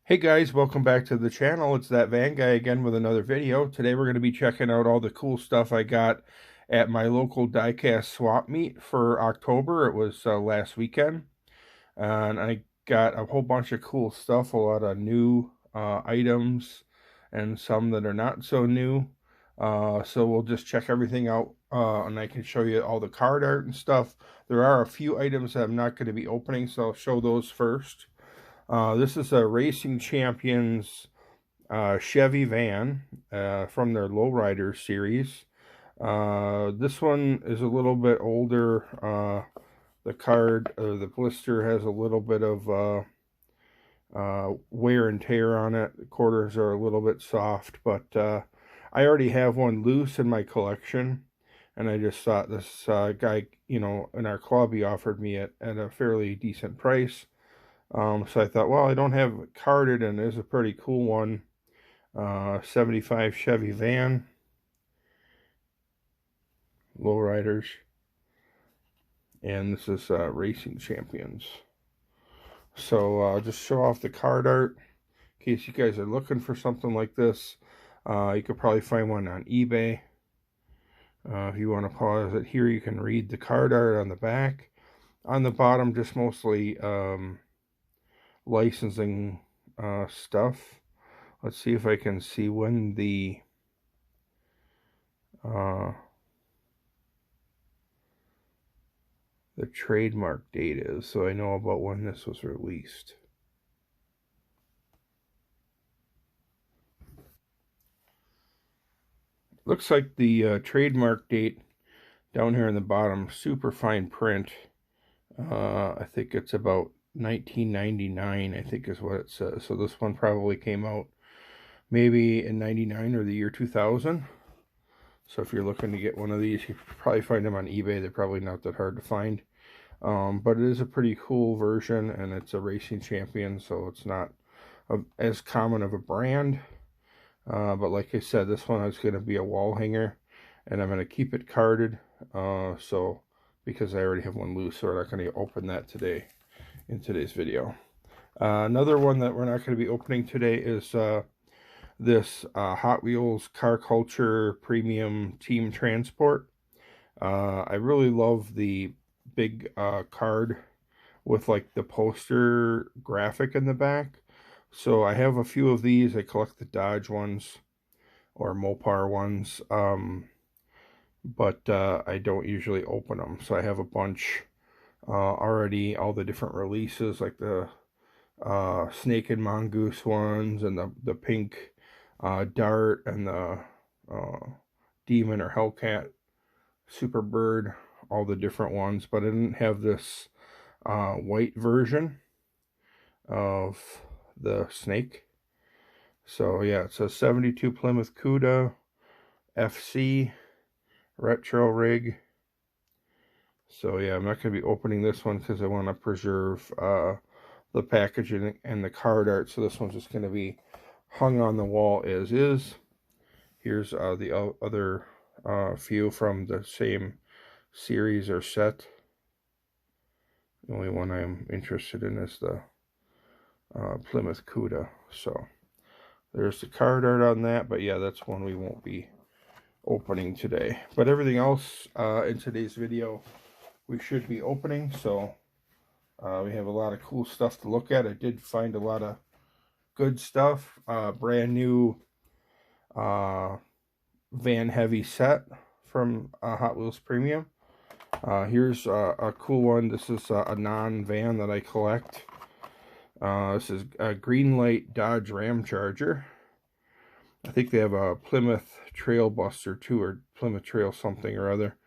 Hey guys, welcome back to the channel. It's that Van Guy again with another video. Today we're going to be checking out all the cool stuff I got at my local Diecast swap meet for October. It was last weekend. And I got a whole bunch of cool stuff, a lot of new items and some that are not so new. So we'll just check everything out and I can show you all the card art and stuff. There are a few items that I'm not going to be opening, so I'll show those first. This is a Racing Champions Chevy van from their Lowrider series. This one is a little bit older. The card, the blister has a little bit of wear and tear on it. The quarters are a little bit soft, but I already have one loose in my collection. And I just thought this guy, in our club, he offered me it at a fairly decent price. So I thought, well, I don't have it carded, and there's a pretty cool one. 75 Chevy van. Lowriders. And this is Racing Champions. So I'll just show off the card art in case you guys are looking for something like this. You could probably find one on eBay. If you want to pause it here, you can read the card art on the back. On the bottom, just mostly licensing stuff. Let's see if I can see when the trademark date is, so I know about when this was released. Looks like the trademark date down here in the bottom, super fine print. I think it's about 1999, I think is what it says. So this one probably came out maybe in 99 or the year 2000. So if you're looking to get one of these, you can probably find them on eBay. They're probably not that hard to find. But it is a pretty cool version, and it's a Racing Champion, so it's not as common of a brand. But like I said, this one is going to be a wall hanger, and I'm going to keep it carded. So because I already have one loose, so we're not going to open that today in today's video. Another one that we're not going to be opening today is this Hot Wheels Car Culture Premium Team Transport. I really love the big card with like the poster graphic in the back. So I have a few of these. I collect the Dodge ones or Mopar ones, but I don't usually open them. So I have a bunch already, all the different releases, like the Snake and Mongoose ones, and the pink Dart, and the Demon or Hellcat Superbird, all the different ones. But I didn't have this white version of the Snake. So yeah, it's a 72 Plymouth Cuda FC retro rig. So yeah, I'm not going to be opening this one because I want to preserve the packaging and the card art. So this one's just going to be hung on the wall as is. Here's the other few from the same series or set. The only one I'm interested in is the Plymouth Cuda. So there's the card art on that, but yeah, that's one we won't be opening today. But everything else in today's video we should be opening. So we have a lot of cool stuff to look at. I did find a lot of good stuff. Brand new van heavy set from Hot Wheels Premium. Here's a cool one. This is a non-van that I collect. This is a Greenlight Dodge Ram Charger. I think they have a Plymouth Trail Buster too, or Plymouth Trail something or other.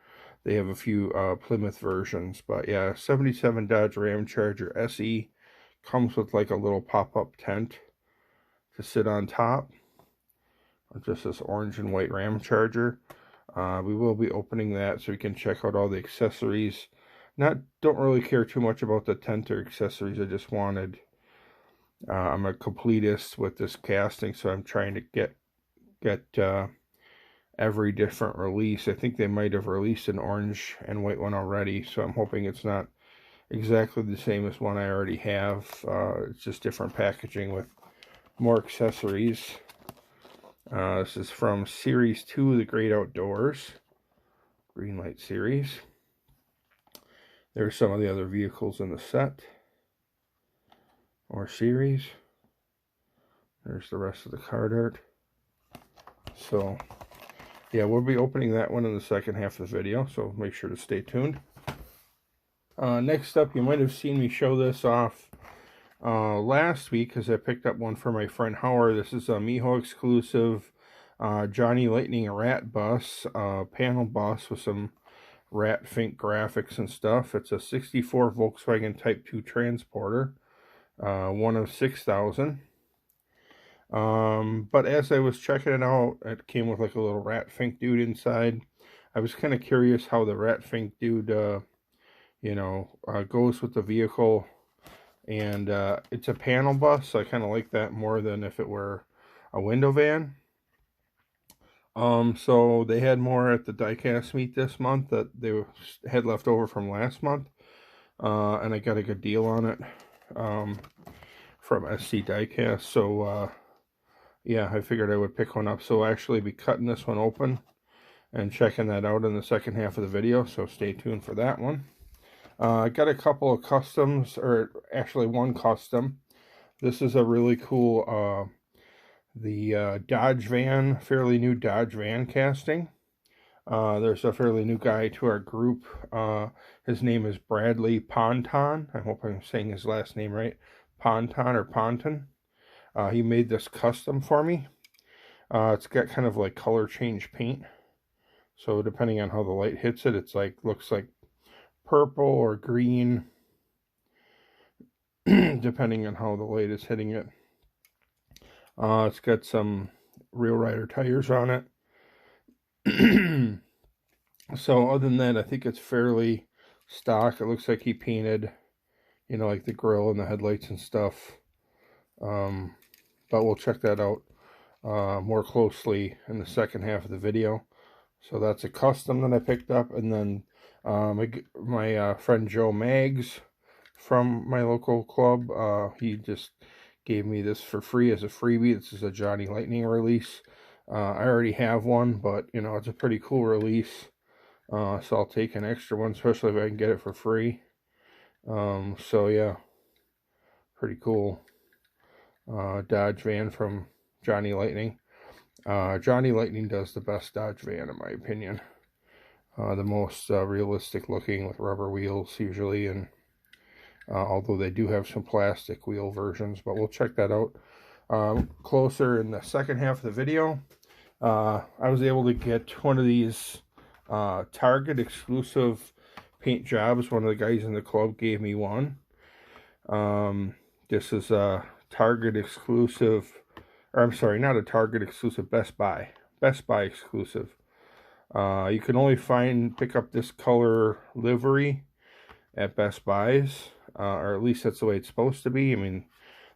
They have a few Plymouth versions, but yeah, 77 Dodge Ram Charger SE. Comes with like a little pop-up tent to sit on top. Just this orange and white Ram Charger. We will be opening that so we can check out all the accessories. Don't really care too much about the tent or accessories. I just wanted, I'm a completist with this casting, so I'm trying to get every different release. I think they might have released an orange and white one already, so I'm hoping it's not exactly the same as one I already have. It's just different packaging with more accessories. This is from Series 2, The Great Outdoors. Green Light Series. There's some of the other vehicles in the set. Or series. There's the rest of the card art. So, yeah, we'll be opening that one in the second half of the video, so make sure to stay tuned. Next up, you might have seen me show this off last week because I picked up one for my friend Howard. This is a Miho exclusive Johnny Lightning rat bus, panel bus with some rat fink graphics and stuff. It's a 64 Volkswagen Type 2 transporter, one of 6,000. But as I was checking it out, it came with like a little rat fink dude inside. I was kind of curious how the rat fink dude, goes with the vehicle. And it's a panel bus, so I kind of like that more than if it were a window van. So they had more at the Diecast meet this month that they had left over from last month. And I got a good deal on it from SC Diecast. So, yeah, I figured I would pick one up. So I'll actually be cutting this one open and checking that out in the second half of the video. So stay tuned for that one. I got a couple of customs, or actually one custom. This is a really cool, the Dodge van, fairly new Dodge van casting. There's a fairly new guy to our group. His name is Bradley Ponton. I hope I'm saying his last name right. Ponton or Ponton. He made this custom for me. It's got kind of like color change paint. So depending on how the light hits it, it's like, looks like purple or green, depending on how the light is hitting it. It's got some Real Rider tires on it. So other than that, I think it's fairly stock. It looks like he painted, like the grill and the headlights and stuff. But we'll check that out more closely in the second half of the video. So that's a custom that I picked up. And then my friend Joe Maggs from my local club, he just gave me this for free as a freebie. This is a Johnny Lightning release. I already have one, but it's a pretty cool release, so I'll take an extra one, especially if I can get it for free. So yeah, pretty cool Dodge van from Johnny Lightning. Johnny Lightning does the best Dodge van in my opinion. The most realistic looking with rubber wheels usually, and although they do have some plastic wheel versions, but we'll check that out closer in the second half of the video. I was able to get one of these Target exclusive paint jobs. One of the guys in the club gave me one. This is a Target exclusive, or I'm sorry, not a Target exclusive, Best Buy exclusive. You can only pick up this color livery at Best Buy's, or at least that's the way it's supposed to be. I mean,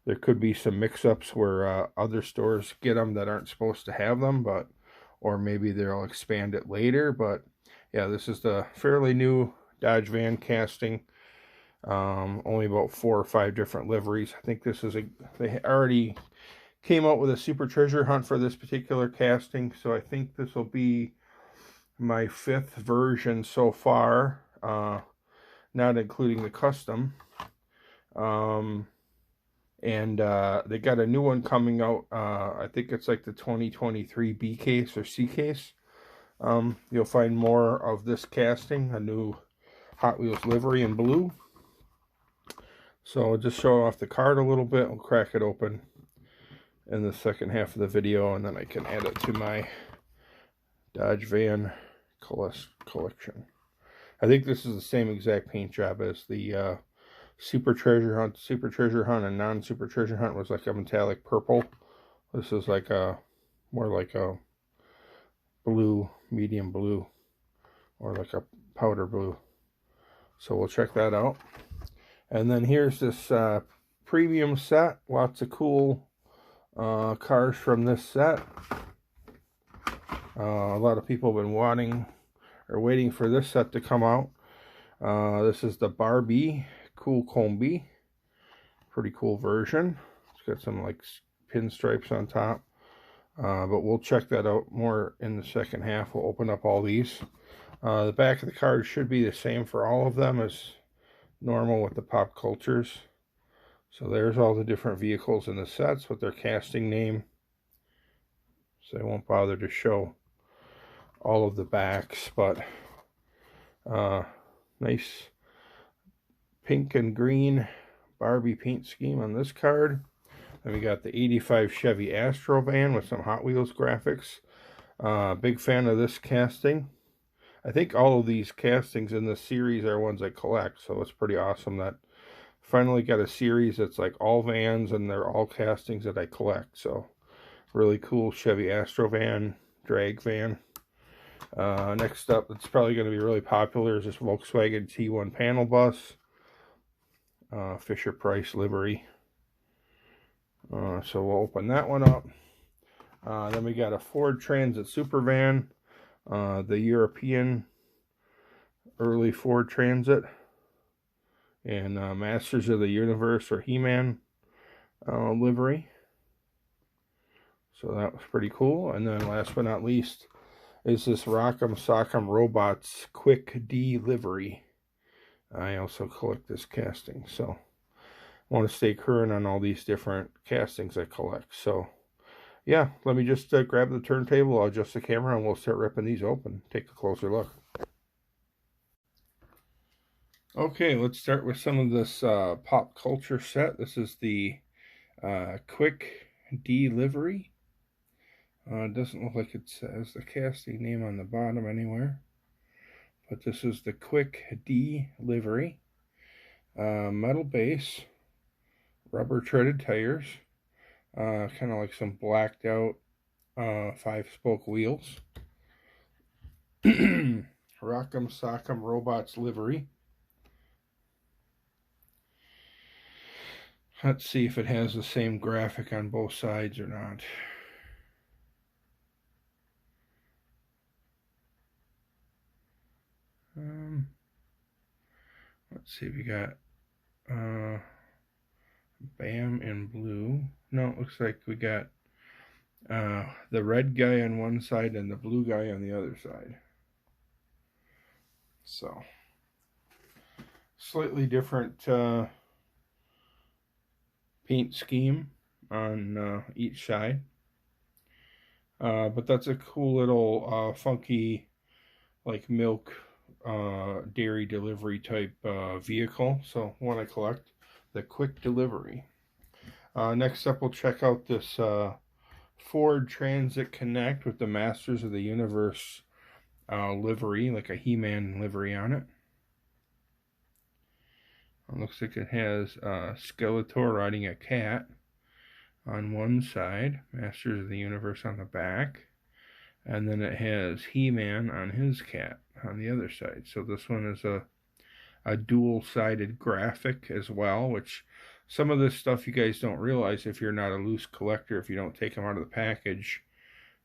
there could be some mix-ups where other stores get them that aren't supposed to have them, or maybe they'll expand it later. But yeah, this is the fairly new Dodge van casting. Only about 4 or 5 different liveries. I think this is they already came out with a super treasure hunt for this particular casting, so I think this will be my 5th version so far, not including the custom. And they got a new one coming out. I think it's like the 2023 B case or C case. You'll find more of this casting, a new Hot Wheels livery in blue. So I'll just show off the card a little bit. I'll crack it open in the second half of the video, and then I can add it to my Dodge van collection. I think this is the same exact paint job as the Super Treasure Hunt. Super Treasure Hunt and non-Super Treasure Hunt was like a metallic purple. This is like more like a blue, medium blue, or like a powder blue. So we'll check that out. And then here's this premium set. Lots of cool cars from this set. A lot of people have been waiting for this set to come out. This is the Barbie Cool Combi. Pretty cool version. It's got some like pinstripes on top. But we'll check that out more in the second half. We'll open up all these. The back of the card should be the same for all of them as normal with the pop cultures. So there's all the different vehicles in the sets with their casting name. So I won't bother to show all of the backs, but nice pink and green Barbie paint scheme on this card. Then we got the 85 Chevy Astro van with some Hot Wheels graphics. Big fan of this casting. I think all of these castings in this series are ones I collect, so it's pretty awesome that finally got a series that's like all vans and they're all castings that I collect. So really cool Chevy Astro van, drag van. Next up, it's probably going to be really popular, is this Volkswagen T1 panel bus. Fisher Price livery. So we'll open that one up. Then we got a Ford Transit Supervan, the European early Ford Transit, and Masters of the Universe or He-Man livery. So that was pretty cool. And then last but not least is this Rock'em Sock'em Robots Quick D livery. I also collect this casting, so I want to stay current on all these different castings I collect. So yeah, let me just grab the turntable, I'll adjust the camera, and we'll start ripping these open. Take a closer look. Okay, let's start with some of this pop culture set. This is the Quick D livery. It doesn't look like it says the casting name on the bottom anywhere, but this is the Quick D livery. Metal base, rubber treaded tires, kind of like some blacked out 5-spoke wheels. Rock'em Sock'em Robots livery. Let's see if it has the same graphic on both sides or not. Let's see, we got Bam in blue. No, it looks like we got the red guy on one side and the blue guy on the other side. So, slightly different paint scheme on each side. But that's a cool little funky, like milk dairy delivery type vehicle. So one I collect, the Quick Delivery. Next up, we'll check out this Ford Transit Connect with the Masters of the Universe livery, like a He-Man livery on it. It looks like it has Skeletor riding a cat on one side, Masters of the Universe on the back, and then it has He-Man on his cat on the other side. So this one is a dual-sided graphic as well, which some of this stuff you guys don't realize if you're not a loose collector. If you don't take them out of the package,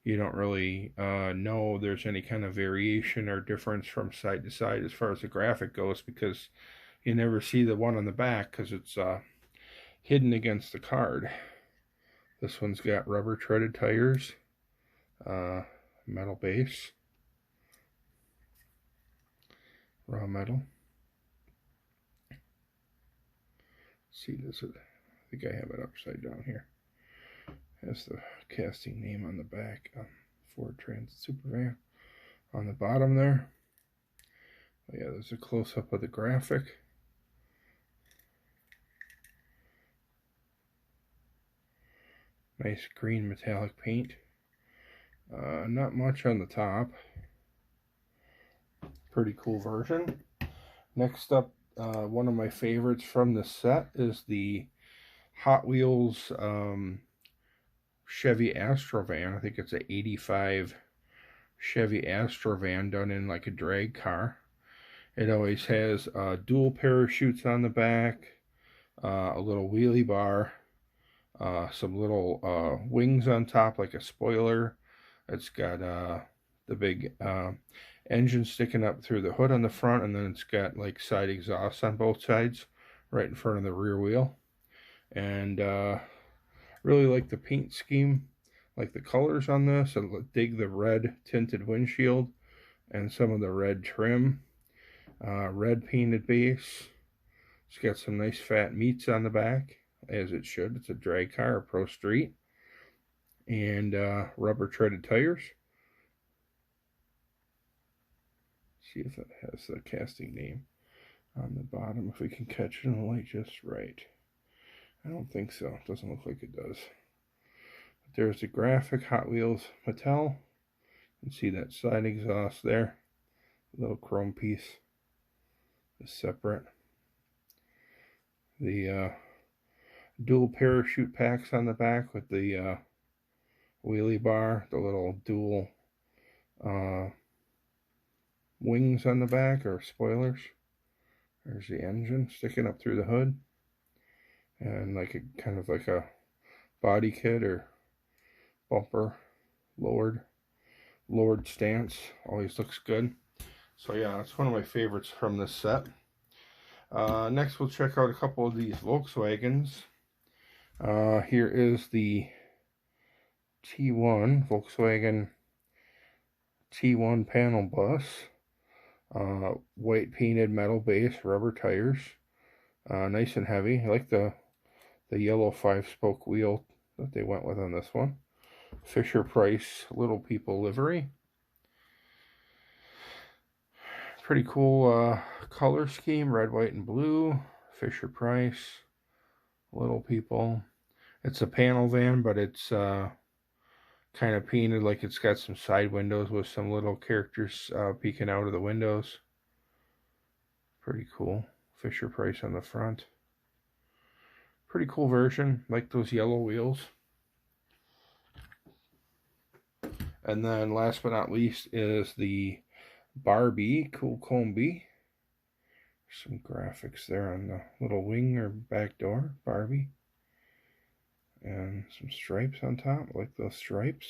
you don't really know there's any kind of variation or difference from side to side as far as the graphic goes, because you never see the one on the back because it's hidden against the card. This one's got rubber treaded tires, metal base, raw metal. Let's see, does it? I think I have it upside down here. Has the casting name on the back, Ford Transit Supervan on the bottom there. Oh yeah, there's a close-up of the graphic. Nice green metallic paint. Not much on the top. Pretty cool version. Next up, one of my favorites from the set is the Hot Wheels Chevy Astro van. I think it's an 85 Chevy Astro van done in like a drag car. It always has dual parachutes on the back, a little wheelie bar, some little wings on top like a spoiler. It's got the big engine sticking up through the hood on the front, and then it's got like side exhausts on both sides right in front of the rear wheel. And Really like the paint scheme, like the colors on this. I dig the red tinted windshield and some of the red trim. Red painted base. It's got some nice fat meats on the back, as it should. It's a drag car, a Pro Street. And rubber treaded tires. See if it has the casting name on the bottom, if we can catch it in the light just right. I don't think so. It doesn't look like it does. But there's the graphic Hot Wheels Mattel. You can see that side exhaust there. A little chrome piece is separate. The dual parachute packs on the back with the wheelie bar, the little dual wings on the back, or spoilers. There's the engine sticking up through the hood, and like a kind of like a body kit or bumper lowered stance. Always looks good. So yeah, that's one of my favorites from this set. Next we'll check out a couple of these Volkswagens. Here is the T1 Volkswagen T1 panel bus. White painted metal base, rubber tires, nice and heavy. I like the yellow 5-spoke wheel that they went with on this one. Fisher Price Little People livery. Pretty cool color scheme, red, white, and blue. Fisher Price Little People. It's a panel van, but it's kind of painted like it's got some side windows with some little characters peeking out of the windows. Pretty cool. Fisher Price on the front. Pretty cool version. Like those yellow wheels. And then last but not least is the Barbie Cool Combi. Some graphics there on the little wing or back door. Barbie. And some stripes on top. I like those stripes.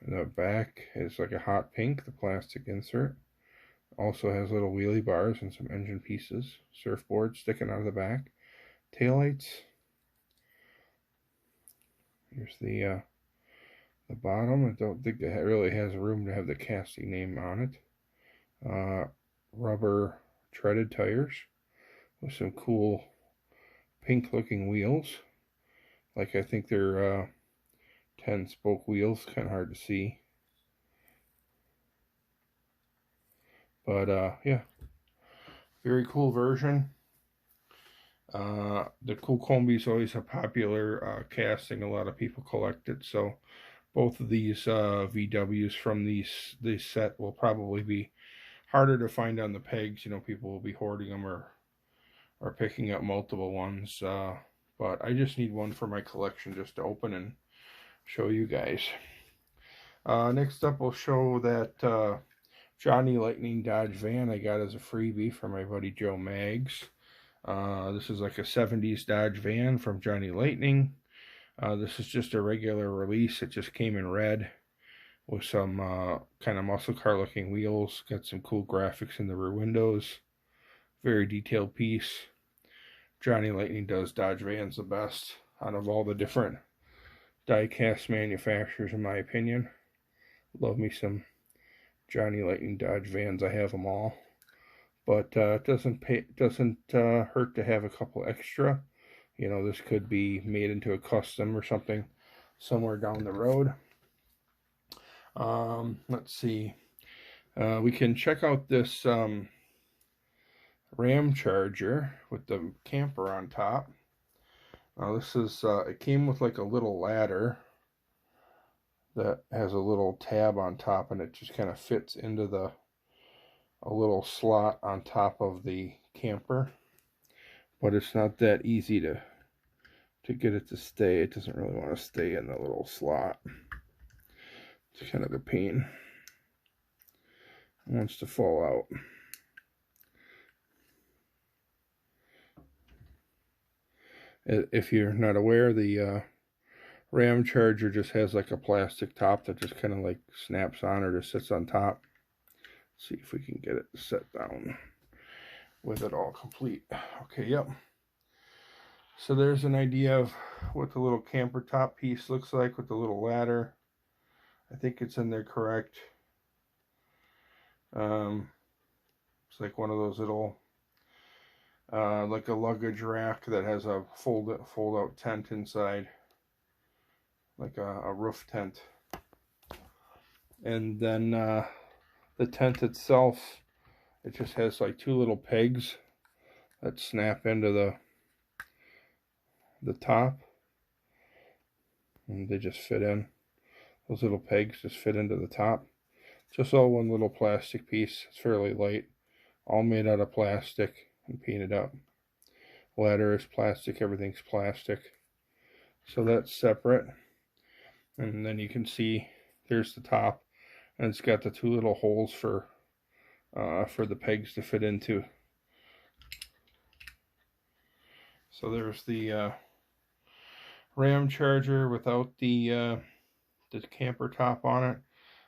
And the back is like a hot pink, the plastic insert. Also has little wheelie bars and some engine pieces. Surfboard sticking out of the back. Taillights. Here's the bottom. I don't think it really has room to have the casting name on it. Rubber treaded tires with some cool pink looking wheels. Like, I think they're 10-spoke wheels, kind of hard to see. But yeah, very cool version. The Cool Combi is always a popular casting. A lot of people collect it. So both of these VWs from this set will probably be harder to find on the pegs. You know, people will be hoarding them or picking up multiple ones. But I just need one for my collection just to open and show you guys. Next up, we'll show that Johnny Lightning Dodge van I got as a freebie from my buddy Joe Maggs. This is like a 70s Dodge van from Johnny Lightning. This is just a regular release. It just came in red with some kind of muscle car looking wheels. Got some cool graphics in the rear windows. Very detailed piece. Johnny Lightning does Dodge vans the best out of all the different die-cast manufacturers, in my opinion. Love me some Johnny Lightning Dodge vans. I have them all. But it doesn't hurt to have a couple extra. You know, this could be made into a custom or something somewhere down the road. Let's see. We can check out this Ram Charger with the camper on top. This is, it came with like a little ladder that has a little tab on top, and it just kind of fits into a little slot on top of the camper. But it's not that easy to get it to stay. It doesn't really want to stay in the little slot. It's kind of a pain. It wants to fall out. If you're not aware, the Ram Charger just has like a plastic top that just kind of like snaps on or just sits on top. Let's see if we can get it set down with it all complete. Okay, yep. So there's an idea of what the little camper top piece looks like with the little ladder. I think it's in there correct. It's like one of those little, like a luggage rack that has a fold out tent inside, like a roof tent. And then the tent itself, it just has like two little pegs that snap into the top, and they just fit in. Those little pegs just fit into the top. Just all one little plastic piece. It's fairly light, all made out of plastic and painted up. Ladder is plastic, everything's plastic. So that's separate. And then you can see there's the top, and it's got the two little holes for the pegs to fit into. So there's the Ram charger without the camper top on it.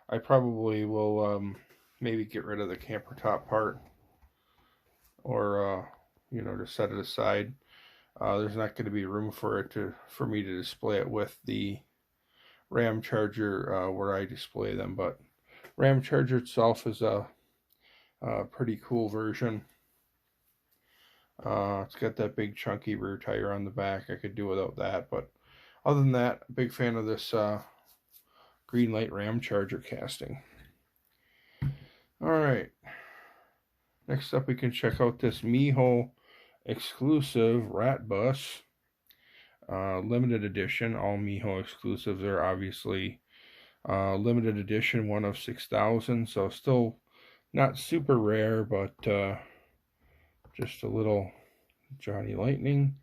I probably will maybe get rid of the camper top part, or you know, just set it aside. There's not going to be room for me to display it with the Ram charger where I display them. But Ram charger itself is a pretty cool version. It's got that big chunky rear tire on the back. I could do without that, but other than that, big fan of this green light Ram charger casting. Alright, next up we can check out this Miho exclusive rat bus, limited edition. All Miho exclusives are obviously limited edition, one of 6,000, so still not super rare, but just a little Johnny Lightning.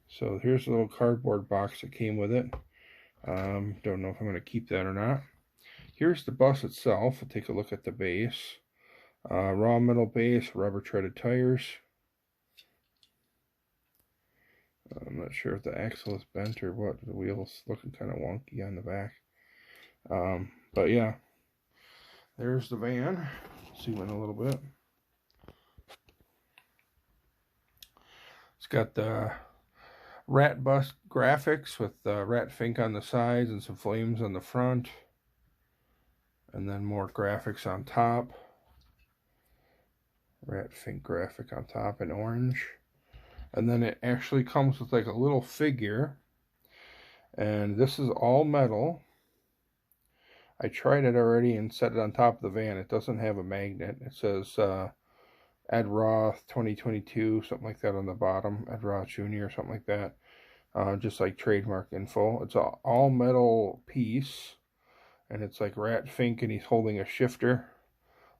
So here's the little cardboard box that came with it. Don't know if I'm going to keep that or not. Here's the bus itself. I'll take a look at the base. Raw metal base, rubber treaded tires. I'm not sure if the axle is bent or what. The wheel's looking kind of wonky on the back. But yeah, there's the van. Zoom in a little bit. It's got the rat bus graphics with rat fink on the sides and some flames on the front, and then more graphics on top. Rat fink graphic on top in orange, and then it actually comes with like a little figure, and this is all metal. I tried it already and set it on top of the van. It doesn't have a magnet. It says Ed Roth 2022, something like that on the bottom, Ed Roth Jr. or something like that. Just like trademark info. It's an all metal piece, and it's like rat fink, and he's holding a shifter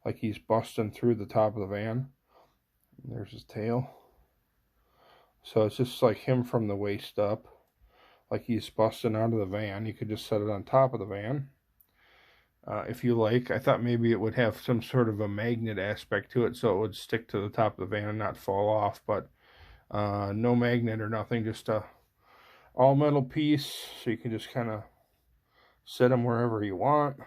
like he's busting through the top of the van. And there's his tail. So it's just like him from the waist up, like he's busting out of the van. You could just set it on top of the van if you like. I thought maybe it would have some sort of a magnet aspect to it, so it would stick to the top of the van and not fall off, but no magnet or nothing, just a all metal piece, so you can just kind of set them wherever you want.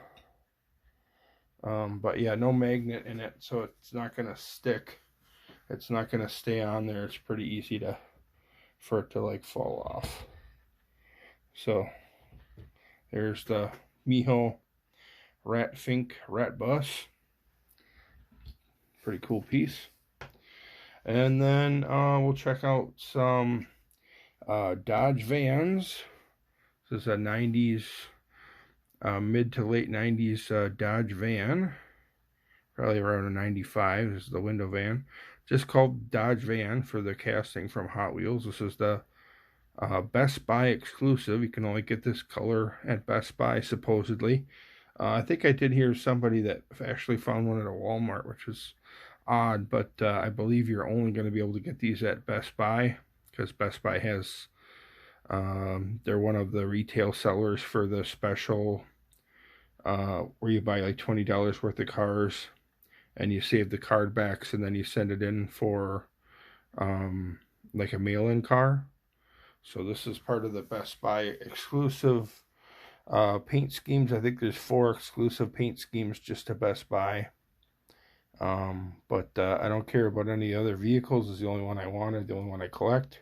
But yeah, no magnet in it, so it's not going to stick. It's not going to stay on there. It's pretty easy for it to like fall off. So there's the Miho rat fink rat bus. Pretty cool piece. And then we'll check out some Dodge vans. This is a 90s, mid to late 90s Dodge van. Probably around a 95. This is the window van. Just called Dodge van for the casting from Hot Wheels. This is the Best Buy exclusive. You can only get this color at Best Buy, supposedly. I think I did hear somebody that actually found one at a Walmart, which is odd, but I believe you're only going to be able to get these at Best Buy, because Best Buy has, they're one of the retail sellers for the special, where you buy like $20 worth of cars, and you save the card backs, and then you send it in for like a mail-in car. So this is part of the Best Buy exclusive paint schemes. I think there's 4 exclusive paint schemes just to Best Buy. But I don't care about any other vehicles. It's the only one I wanted, the only one I collect.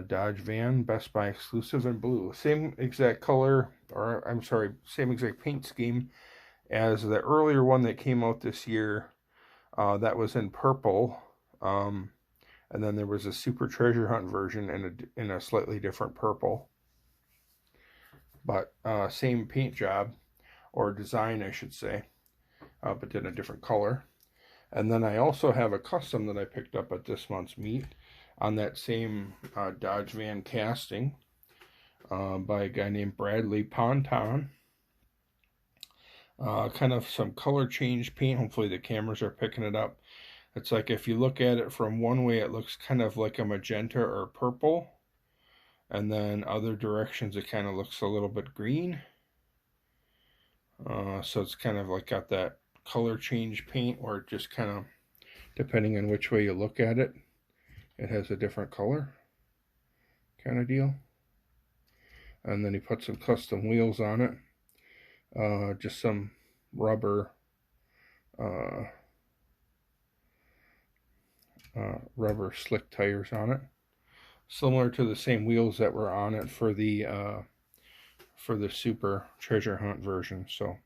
Dodge van, Best Buy exclusive in blue. Same exact color, or I'm sorry, same exact paint scheme as the earlier one that came out this year. That was in purple. And then there was a Super Treasure Hunt version in a slightly different purple. But same paint job, or design, I should say, but in a different color. And then I also have a custom that I picked up at this month's meet on that same Dodge van casting by a guy named Bradley Ponton. Kind of some color change paint. Hopefully the cameras are picking it up. It's like if you look at it from one way, it looks kind of like a magenta or purple. And then other directions, it kind of looks a little bit green. So it's kind of like got that color change paint where it just kind of, depending on which way you look at it, it has a different color kind of deal. And then he put some custom wheels on it. Just some rubber slick tires on it, similar to the same wheels that were on it for the Super Treasure Hunt version. So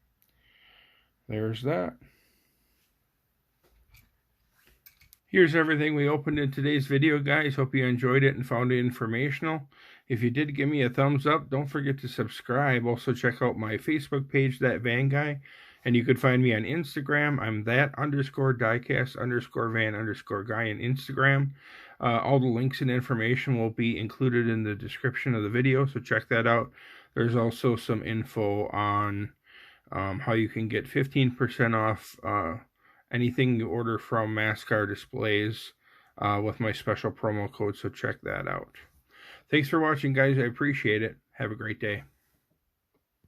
there's that. Here's everything we opened in today's video, guys. Hope you enjoyed it and found it informational. If you did, give me a thumbs up. Don't forget to subscribe. Also, check out my Facebook page, That Van Guy. And you could find me on Instagram. I'm that_diecast_van_guy on Instagram. All the links and information will be included in the description of the video, so check that out. There's also some info on how you can get 15% off anything you order from Mascar Displays with my special promo code, so check that out. Thanks for watching, guys. I appreciate it. Have a great day.